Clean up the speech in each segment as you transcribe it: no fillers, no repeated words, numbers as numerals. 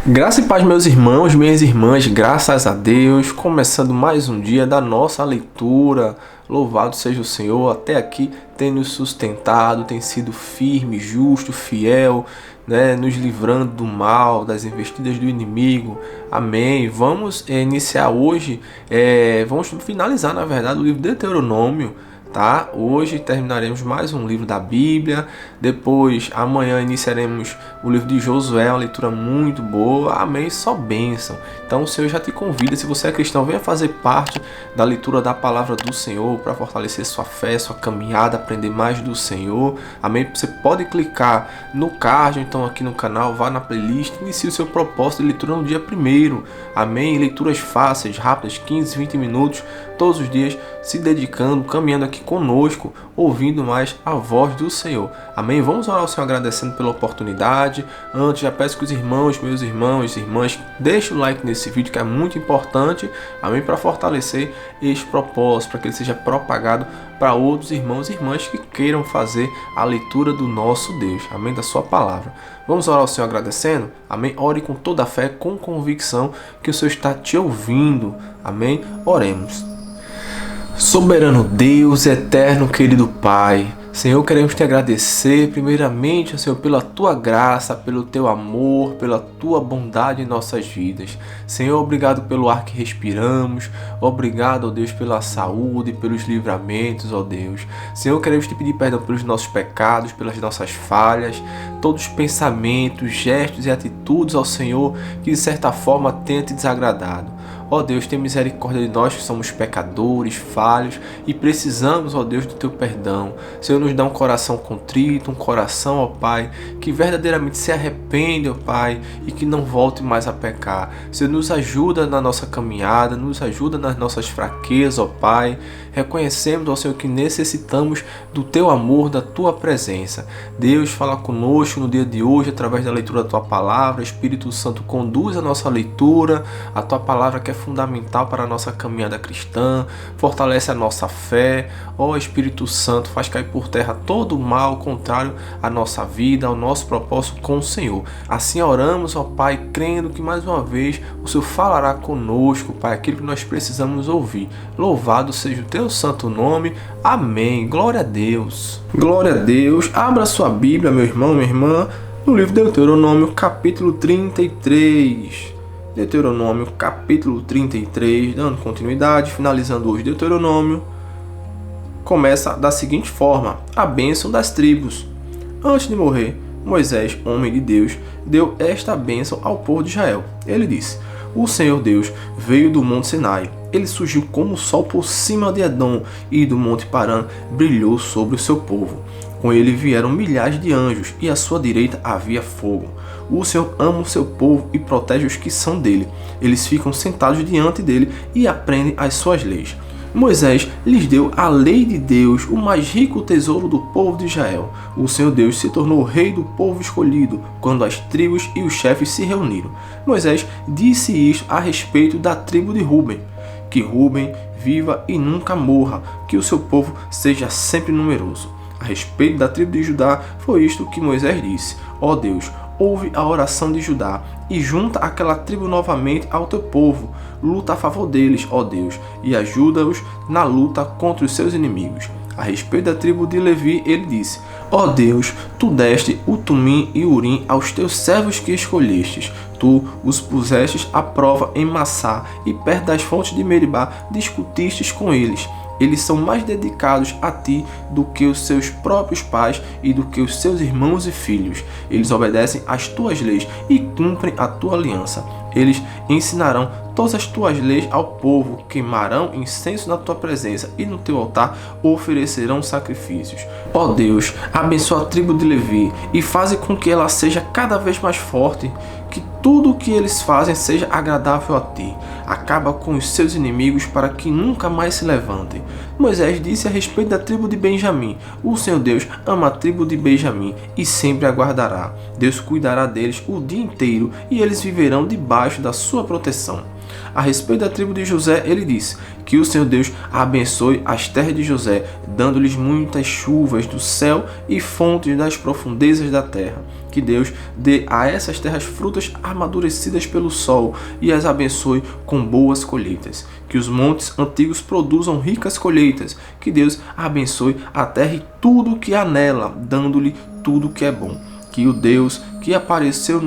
Graça e paz, meus irmãos, minhas irmãs, graças a Deus, começando mais um dia da nossa leitura. Louvado seja o Senhor, até aqui tem nos sustentado, tem sido firme, justo, fiel, né, nos livrando do mal, das investidas do inimigo. Amém. Vamos iniciar hoje, vamos finalizar, na verdade, o livro de Deuteronômio. Tá? Hoje terminaremos mais um livro da Bíblia. Depois, amanhã iniciaremos o livro de Josué, uma leitura muito boa. Amém, só bênção. Então o Senhor já te convida, se você é cristão, venha fazer parte da leitura da palavra do Senhor para fortalecer sua fé, sua caminhada, aprender mais do Senhor. Amém. Você pode clicar no card, então aqui no canal, vá na playlist, inicie o seu propósito de leitura no dia 1º. Amém. Leituras fáceis, rápidas, 15, 20 minutos, todos os dias, se dedicando, caminhando aqui conosco, ouvindo mais a voz do Senhor. Amém? Vamos orar ao Senhor agradecendo pela oportunidade. Antes, já peço que os irmãos, meus irmãos e irmãs, deixem o like nesse vídeo, que é muito importante, amém? Para fortalecer este propósito, para que ele seja propagado para outros irmãos e irmãs que queiram fazer a leitura do nosso Deus, amém? Da sua palavra. Vamos orar ao Senhor agradecendo? Amém? Ore com toda a fé, com convicção que o Senhor está te ouvindo, amém? Oremos. Soberano Deus, eterno, querido Pai, Senhor, queremos te agradecer primeiramente, Senhor, pela tua graça, pelo teu amor, pela tua bondade em nossas vidas. Senhor, obrigado pelo ar que respiramos, obrigado, ó Deus, pela saúde, pelos livramentos, ó Deus. Senhor, queremos te pedir perdão pelos nossos pecados, pelas nossas falhas, todos os pensamentos, gestos e atitudes, ó Senhor, que de certa forma tenham te desagradado. Ó Deus, tem misericórdia de nós que somos pecadores, falhos e precisamos, ó Deus, do teu perdão. Senhor, nos dá um coração contrito, um coração, ó Pai, que verdadeiramente se arrepende, ó Pai, e que não volte mais a pecar. Senhor, nos ajuda na nossa caminhada, nos ajuda nas nossas fraquezas, ó Pai. Reconhecemos, ó Senhor, que necessitamos do teu amor, da tua presença. Deus, fala conosco no dia de hoje, através da leitura da tua palavra. Espírito Santo, conduz a nossa leitura, a tua palavra que é fundamental para a nossa caminhada cristã, fortalece a nossa fé. Ó Espírito Santo, faz cair por terra todo o mal contrário à nossa vida, ao nosso propósito com o Senhor. Assim oramos, ó Pai, crendo que mais uma vez o Senhor falará conosco, Pai, aquilo que nós precisamos ouvir. Louvado seja o teu santo nome. Amém. Glória a Deus. Glória a Deus. Abra sua Bíblia, meu irmão, minha irmã, no livro de Deuteronômio, capítulo 33. Deuteronômio, capítulo 33, dando continuidade, finalizando hoje Deuteronômio, começa da seguinte forma: a bênção das tribos. Antes de morrer, Moisés, homem de Deus, deu esta bênção ao povo de Israel. Ele disse: o Senhor Deus veio do monte Sinai. Ele surgiu como o sol por cima de Edom, e do monte Parã brilhou sobre o seu povo. Com ele vieram milhares de anjos, e à sua direita havia fogo. O Senhor ama o seu povo e protege os que são dele. Eles ficam sentados diante dele e aprendem as suas leis. Moisés lhes deu a lei de Deus, o mais rico tesouro do povo de Israel. O Senhor Deus se tornou o rei do povo escolhido, quando as tribos e os chefes se reuniram. Moisés disse isto a respeito da tribo de Ruben: que Ruben viva e nunca morra, que o seu povo seja sempre numeroso. A respeito da tribo de Judá, foi isto que Moisés disse: ó Deus, ouve a oração de Judá e junta aquela tribo novamente ao teu povo. Luta a favor deles, ó Deus, e ajuda-os na luta contra os seus inimigos. A respeito da tribo de Levi, ele disse: ó Deus, tu deste o Tumim e o Urim aos teus servos que escolhestes. Tu os pusestes à prova em Massá, e perto das fontes de Meribá discutistes com eles. Eles são mais dedicados a ti do que os seus próprios pais e do que os seus irmãos e filhos. Eles obedecem às tuas leis e cumprem a tua aliança. Eles ensinarão todas as tuas leis ao povo, queimarão incenso na tua presença e no teu altar oferecerão sacrifícios. Ó Deus, abençoa a tribo de Levi e faze com que ela seja cada vez mais forte, que tudo o que eles fazem seja agradável a ti. Acaba com os seus inimigos para que nunca mais se levantem. Moisés disse a respeito da tribo de Benjamim: o Senhor Deus ama a tribo de Benjamim e sempre a guardará. Deus cuidará deles o dia inteiro e eles viverão debaixo da sua proteção. A respeito da tribo de José, ele diz que o Senhor Deus abençoe as terras de José, dando-lhes muitas chuvas do céu e fontes das profundezas da terra. Que Deus dê a essas terras frutas amadurecidas pelo sol e as abençoe com boas colheitas. Que os montes antigos produzam ricas colheitas. Que Deus abençoe a terra e tudo que há nela, dando-lhe tudo que é bom. Que o Deus que apareceu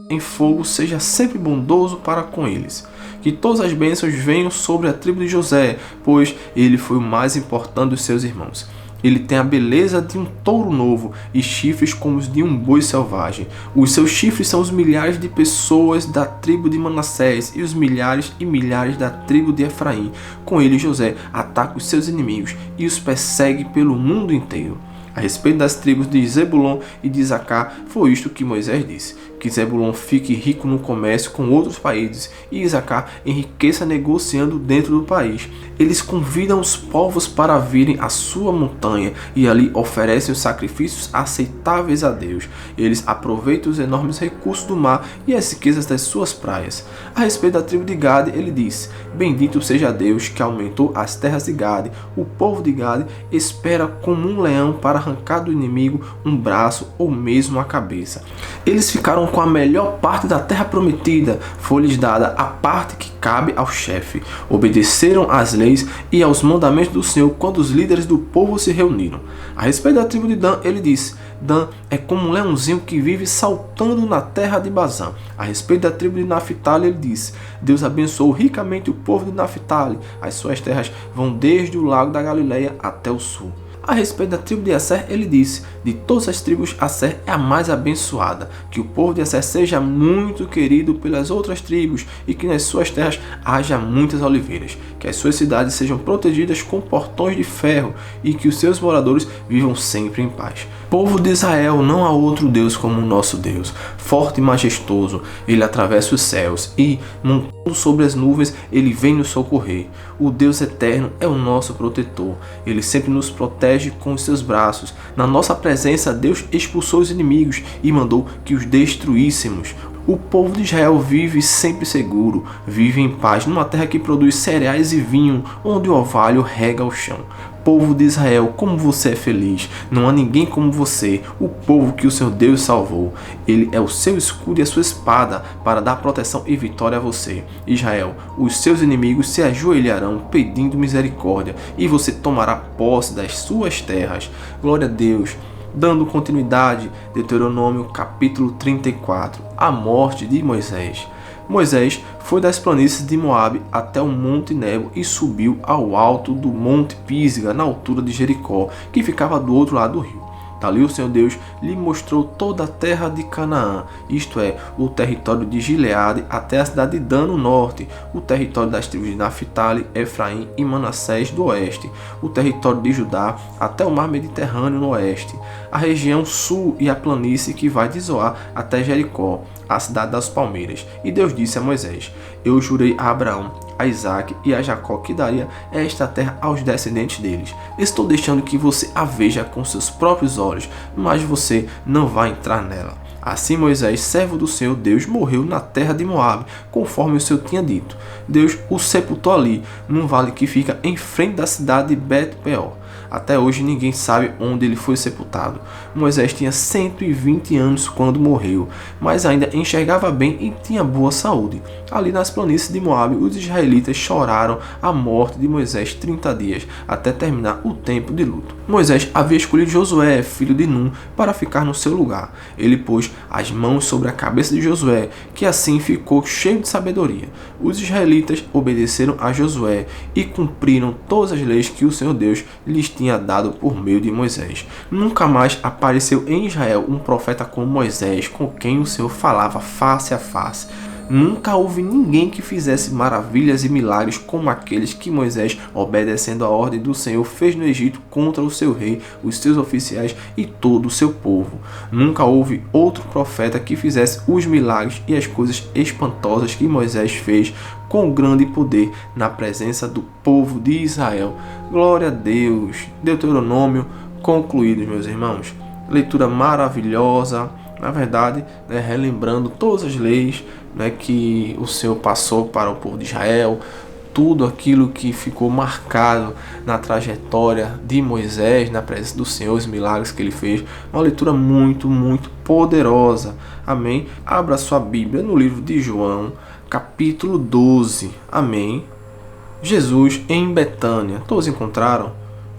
em fogo seja sempre bondoso para com eles. Que todas as bênçãos venham sobre a tribo de José, pois ele foi o mais importante dos seus irmãos. Ele tem a beleza de um touro novo e chifres como os de um boi selvagem. Os seus chifres são os milhares de pessoas da tribo de Manassés e os milhares e milhares da tribo de Efraim. Com ele José ataca os seus inimigos e os persegue pelo mundo inteiro. A respeito das tribos de Zebulon e de Isacar, foi isto que Moisés disse: que Zebulon fique rico no comércio com outros países e Isacar enriqueça negociando dentro do país. Eles convidam os povos para virem à sua montanha e ali oferecem os sacrifícios aceitáveis a Deus. Eles aproveitam os enormes recursos do mar e as riquezas das suas praias. A respeito da tribo de Gade, ele disse: bendito seja Deus que aumentou as terras de Gade. O povo de Gade espera como um leão para arrancar do inimigo um braço ou mesmo a cabeça. Eles ficaram com a melhor parte da terra prometida, foi-lhes dada a parte que cabe ao chefe. Obedeceram às leis e aos mandamentos do Senhor quando os líderes do povo se reuniram. A respeito da tribo de Dan, ele disse: Dan é como um leãozinho que vive saltando na terra de Bazã. A respeito da tribo de Naphtali, ele disse: Deus abençoou ricamente o povo de Naphtali. As suas terras vão desde o lago da Galileia até o sul. A respeito da tribo de Asser, ele disse: de todas as tribos, Asser é a mais abençoada. Que o povo de Asser seja muito querido pelas outras tribos e que nas suas terras haja muitas oliveiras. Que as suas cidades sejam protegidas com portões de ferro e que os seus moradores vivam sempre em paz. Povo de Israel, não há outro Deus como o nosso Deus. Forte e majestoso, ele atravessa os céus e, montando sobre as nuvens, ele vem nos socorrer. O Deus eterno é o nosso protetor. Ele sempre nos protege com os seus braços. Na nossa presença, Deus expulsou os inimigos e mandou que os destruíssemos. O povo de Israel vive sempre seguro, vive em paz numa terra que produz cereais e vinho, onde o orvalho rega o chão. Povo de Israel, como você é feliz! Não há ninguém como você, o povo que o seu Deus salvou. Ele é o seu escudo e a sua espada para dar proteção e vitória a você. Israel, os seus inimigos se ajoelharão pedindo misericórdia e você tomará posse das suas terras. Glória a Deus! Dando continuidade, Deuteronômio capítulo 34, a morte de Moisés. Moisés foi das planícies de Moabe até o Monte Nebo e subiu ao alto do Monte Pisga, na altura de Jericó, que ficava do outro lado do rio. Dali o Senhor Deus lhe mostrou toda a terra de Canaã, isto é, o território de Gileade até a cidade de Dan no norte, o território das tribos de Naphtali, Efraim e Manassés do oeste, o território de Judá até o mar Mediterrâneo no oeste, a região sul e a planície que vai de Zoar até Jericó, a cidade das palmeiras. E Deus disse a Moisés: eu jurei a Abraão, a Isaque e a Jacó que daria esta terra aos descendentes deles. Estou deixando que você a veja com seus próprios olhos, mas você não vai entrar nela. Assim Moisés, servo do Senhor Deus, morreu na terra de Moabe, conforme o Senhor tinha dito. Deus o sepultou ali, num vale que fica em frente da cidade de Bet-peor. Até hoje ninguém sabe onde ele foi sepultado. Moisés tinha 120 anos quando morreu, mas ainda enxergava bem e tinha boa saúde. Ali nas planícies de Moabe, os israelitas choraram a morte de Moisés 30 dias, até terminar o tempo de luto. Moisés havia escolhido Josué, filho de Num, para ficar no seu lugar. Ele pôs as mãos sobre a cabeça de Josué, que assim ficou cheio de sabedoria. Os israelitas obedeceram a Josué e cumpriram todas as leis que o Senhor Deus lhes tinha dado por meio de Moisés. Nunca mais apareceu em Israel um profeta como Moisés, com quem o Senhor falava face a face. Nunca houve ninguém que fizesse maravilhas e milagres como aqueles que Moisés, obedecendo a ordem do Senhor, fez no Egito contra o seu rei, os seus oficiais e todo o seu povo. Nunca houve outro profeta que fizesse os milagres e as coisas espantosas que Moisés fez com grande poder na presença do povo de Israel. Glória a Deus! Deuteronômio concluído, meus irmãos. Leitura maravilhosa. Na verdade, relembrando todas as leis, né, que o Senhor passou para o povo de Israel, tudo aquilo que ficou marcado na trajetória de Moisés, na presença do Senhor, os milagres que ele fez. Uma leitura muito, muito poderosa. Amém? Abra sua Bíblia no livro de João, capítulo 12. Amém? Jesus em Betânia. Todos encontraram?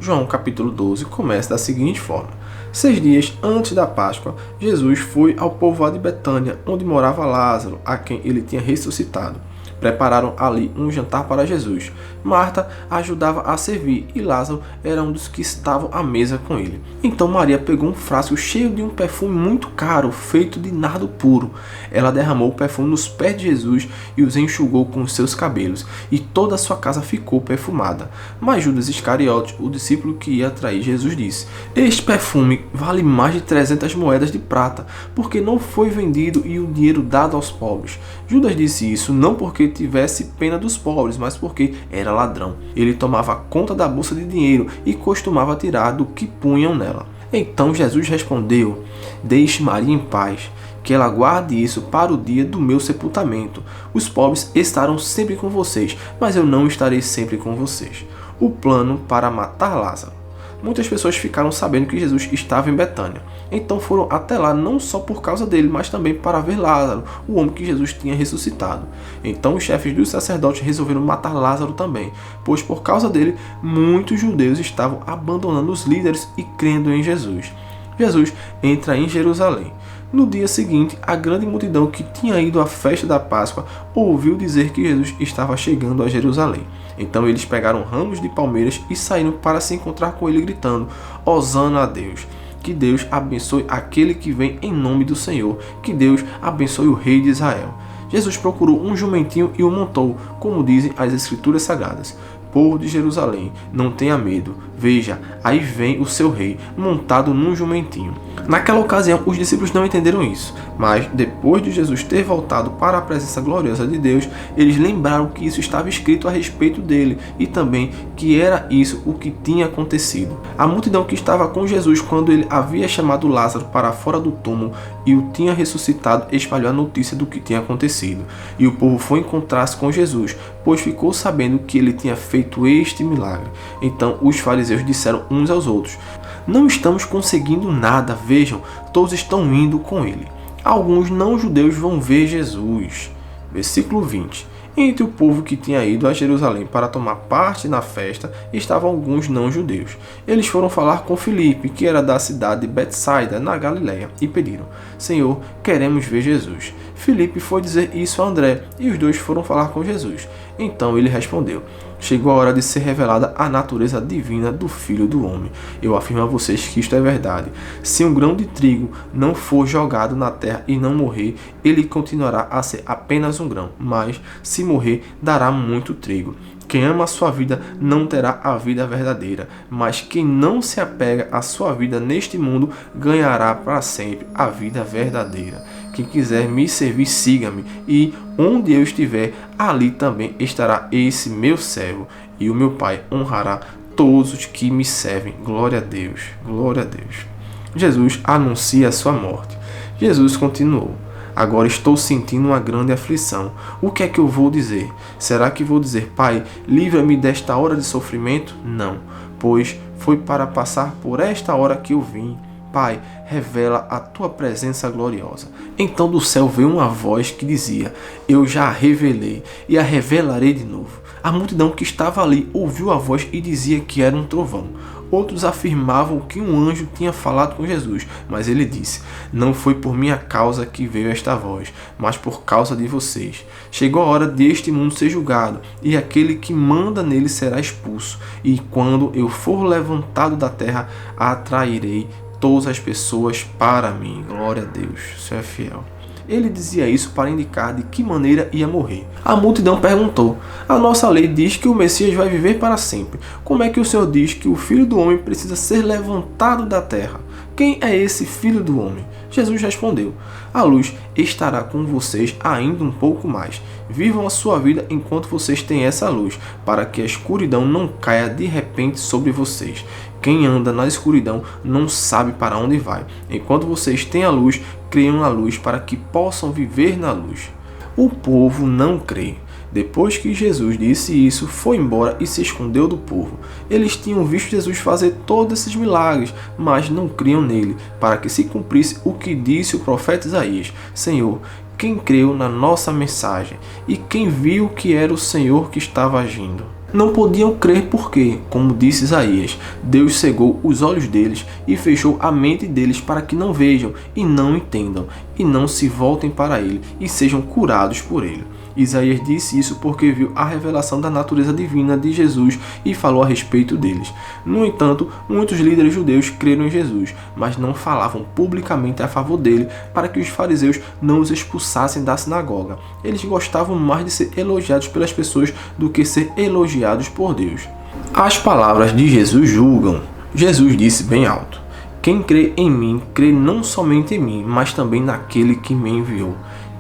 João capítulo 12 começa da seguinte forma: 6 dias antes da Páscoa, Jesus foi ao povoado de Betânia, onde morava Lázaro, a quem ele tinha ressuscitado. Prepararam ali um jantar para Jesus. Marta ajudava a servir e Lázaro era um dos que estavam à mesa com ele. Então Maria pegou um frasco cheio de um perfume muito caro, feito de nardo puro. Ela derramou o perfume nos pés de Jesus e os enxugou com os seus cabelos, e toda a sua casa ficou perfumada. Mas Judas Iscariote, o discípulo que ia trair Jesus, disse: "Este perfume vale mais de 300 moedas de prata, porque não foi vendido e o dinheiro dado aos pobres." Judas disse isso não porque tivesse pena dos pobres, mas porque era ladrão. Ele tomava conta da bolsa de dinheiro e costumava tirar do que punham nela. Então Jesus respondeu: "Deixe Maria em paz, que ela guarde isso para o dia do meu sepultamento. Os pobres estarão sempre com vocês, mas eu não estarei sempre com vocês." O plano para matar Lázaro. Muitas pessoas ficaram sabendo que Jesus estava em Betânia. Então foram até lá não só por causa dele, mas também para ver Lázaro, o homem que Jesus tinha ressuscitado. Então os chefes dos sacerdotes resolveram matar Lázaro também, pois por causa dele muitos judeus estavam abandonando os líderes e crendo em Jesus. Jesus entra em Jerusalém. No dia seguinte, a grande multidão que tinha ido à festa da Páscoa ouviu dizer que Jesus estava chegando a Jerusalém. Então eles pegaram ramos de palmeiras e saíram para se encontrar com ele, gritando: "Hosana a Deus! Que Deus abençoe aquele que vem em nome do Senhor! Que Deus abençoe o Rei de Israel!" Jesus procurou um jumentinho e o montou, como dizem as Escrituras Sagradas: "Povo de Jerusalém, não tenha medo. Veja, aí vem o seu rei, montado num jumentinho." Naquela ocasião, os discípulos não entenderam isso, mas depois de Jesus ter voltado para a presença gloriosa de Deus, eles lembraram que isso estava escrito a respeito dele e também que era isso o que tinha acontecido. A multidão que estava com Jesus quando ele havia chamado Lázaro para fora do túmulo e o tinha ressuscitado espalhou a notícia do que tinha acontecido. E o povo foi encontrar-se com Jesus, pois ficou sabendo que ele tinha feito este milagre. Então os fariseus disseram uns aos outros: "Não estamos conseguindo nada, vejam, todos estão indo com ele." Alguns não-judeus vão ver Jesus. Versículo 20. Entre o povo que tinha ido a Jerusalém para tomar parte na festa, estavam alguns não-judeus. Eles foram falar com Filipe, que era da cidade de Betsaida, na Galiléia, e pediram: "Senhor, queremos ver Jesus." Filipe foi dizer isso a André, e os dois foram falar com Jesus. Então ele respondeu: "Chegou a hora de ser revelada a natureza divina do Filho do Homem. Eu afirmo a vocês que isto é verdade. Se um grão de trigo não for jogado na terra e não morrer, ele continuará a ser apenas um grão, mas, se morrer, dará muito trigo. Quem ama a sua vida não terá a vida verdadeira, mas quem não se apega à sua vida neste mundo ganhará para sempre a vida verdadeira. Quem quiser me servir, siga-me, e onde eu estiver, ali também estará esse meu servo, e o meu Pai honrará todos os que me servem." Glória a Deus, glória a Deus. Jesus anuncia a sua morte. Jesus continuou: "Agora estou sentindo uma grande aflição. O que é que eu vou dizer? Será que vou dizer: Pai, livra-me desta hora de sofrimento? Não, pois foi para passar por esta hora que eu vim. Pai, revela a tua presença gloriosa." Então do céu veio uma voz que dizia: "Eu já a revelei e a revelarei de novo." A multidão que estava ali ouviu a voz e dizia que era um trovão. Outros afirmavam que um anjo tinha falado com Jesus, mas ele disse: "Não foi por minha causa que veio esta voz, mas por causa de vocês. Chegou a hora deste mundo ser julgado, e aquele que manda nele será expulso. E quando eu for levantado da terra, atrairei todas as pessoas para mim." Glória a Deus, isso é fiel. Ele dizia isso para indicar de que maneira ia morrer. A multidão perguntou: "A nossa lei diz que o Messias vai viver para sempre. Como é que o Senhor diz que o Filho do Homem precisa ser levantado da terra? Quem é esse Filho do Homem?" Jesus respondeu: "A luz estará com vocês ainda um pouco mais. Vivam a sua vida enquanto vocês têm essa luz, para que a escuridão não caia de repente sobre vocês. Quem anda na escuridão não sabe para onde vai. Enquanto vocês têm a luz, creiam na luz para que possam viver na luz." o povo não crê. Depois que Jesus disse isso, foi embora e se escondeu do povo. Eles tinham visto Jesus fazer todos esses milagres, mas não criam nele, para que se cumprisse o que disse o profeta Isaías: Senhor, quem creu na nossa mensagem e quem viu que era o Senhor que estava agindo? Não podiam crer porque, como disse Isaías, Deus cegou os olhos deles e fechou a mente deles para que não vejam e não entendam, e não se voltem para ele e sejam curados por ele. Isaías disse isso porque viu a revelação da natureza divina de Jesus e falou a respeito deles. No entanto, muitos líderes judeus creram em Jesus, mas não falavam publicamente a favor dele para que os fariseus não os expulsassem da sinagoga. Eles gostavam mais de ser elogiados pelas pessoas do que ser elogiados por Deus. As palavras de Jesus julgam. Jesus disse bem alto: Quem crê em mim, crê não somente em mim, mas também naquele que me enviou.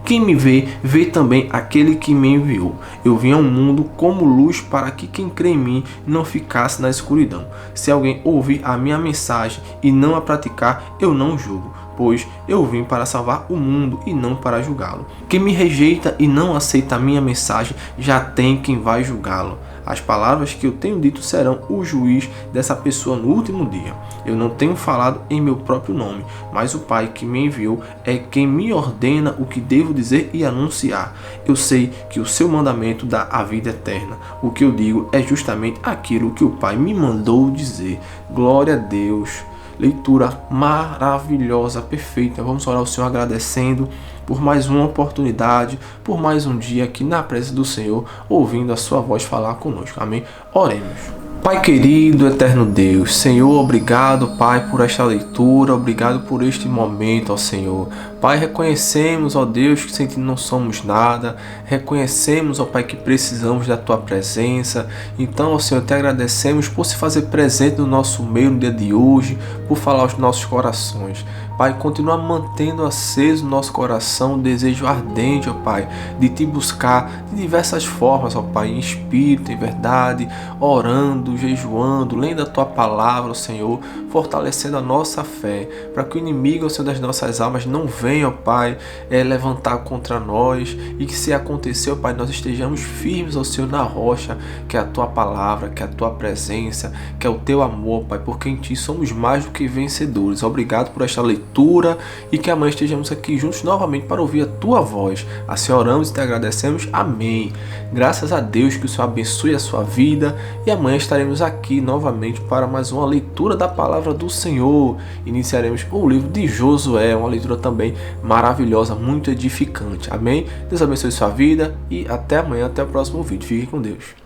Quem me vê, vê também aquele que me enviou. Eu vim ao mundo como luz para que quem crê em mim não ficasse na escuridão. Se alguém ouvir a minha mensagem e não a praticar, eu não julgo, pois eu vim para salvar o mundo e não para julgá-lo. Quem me rejeita e não aceita a minha mensagem, já tem quem vai julgá-lo. As palavras que eu tenho dito serão o juiz dessa pessoa no último dia. Eu não tenho falado em meu próprio nome, mas o Pai que me enviou é quem me ordena o que devo dizer e anunciar. Eu sei que o seu mandamento dá a vida eterna. O que eu digo é justamente aquilo que o Pai me mandou dizer. Glória a Deus. Leitura maravilhosa, perfeita. Vamos orar ao Senhor agradecendo por mais uma oportunidade, por mais um dia aqui na presença do Senhor, ouvindo a sua voz falar conosco. Amém? Oremos. Pai querido, eterno Deus, Senhor, obrigado, Pai, por esta leitura, obrigado por este momento, ó Senhor. Pai, reconhecemos, ó Deus, que sem Ti não somos nada, reconhecemos, ó Pai, que precisamos da Tua presença. Então, ó Senhor, Te agradecemos por se fazer presente no nosso meio no dia de hoje, por falar aos nossos corações. Pai, continua mantendo aceso no nosso coração o desejo ardente, ó Pai, de Te buscar de diversas formas, ó Pai, em espírito, em verdade, orando, jejuando, lendo a Tua palavra, ó Senhor, fortalecendo a nossa fé, para que o inimigo, ó Senhor, das nossas almas não venha, ó Pai, levantar contra nós, e que se acontecer, ó Pai, nós estejamos firmes, ó Senhor, na rocha, que é a Tua palavra, que é a Tua presença, que é o Teu amor, Pai, porque em Ti somos mais do que vencedores. Obrigado por esta leitura e que amanhã estejamos aqui juntos novamente para ouvir a Tua voz. Assim oramos e Te agradecemos. Amém. Graças a Deus, que o Senhor abençoe a sua vida, e amanhã estaremos aqui novamente para mais uma leitura da palavra do Senhor. Iniciaremos o livro de Josué, uma leitura também maravilhosa, muito edificante. Amém? Deus abençoe sua vida e até amanhã, até o próximo vídeo. Fique com Deus.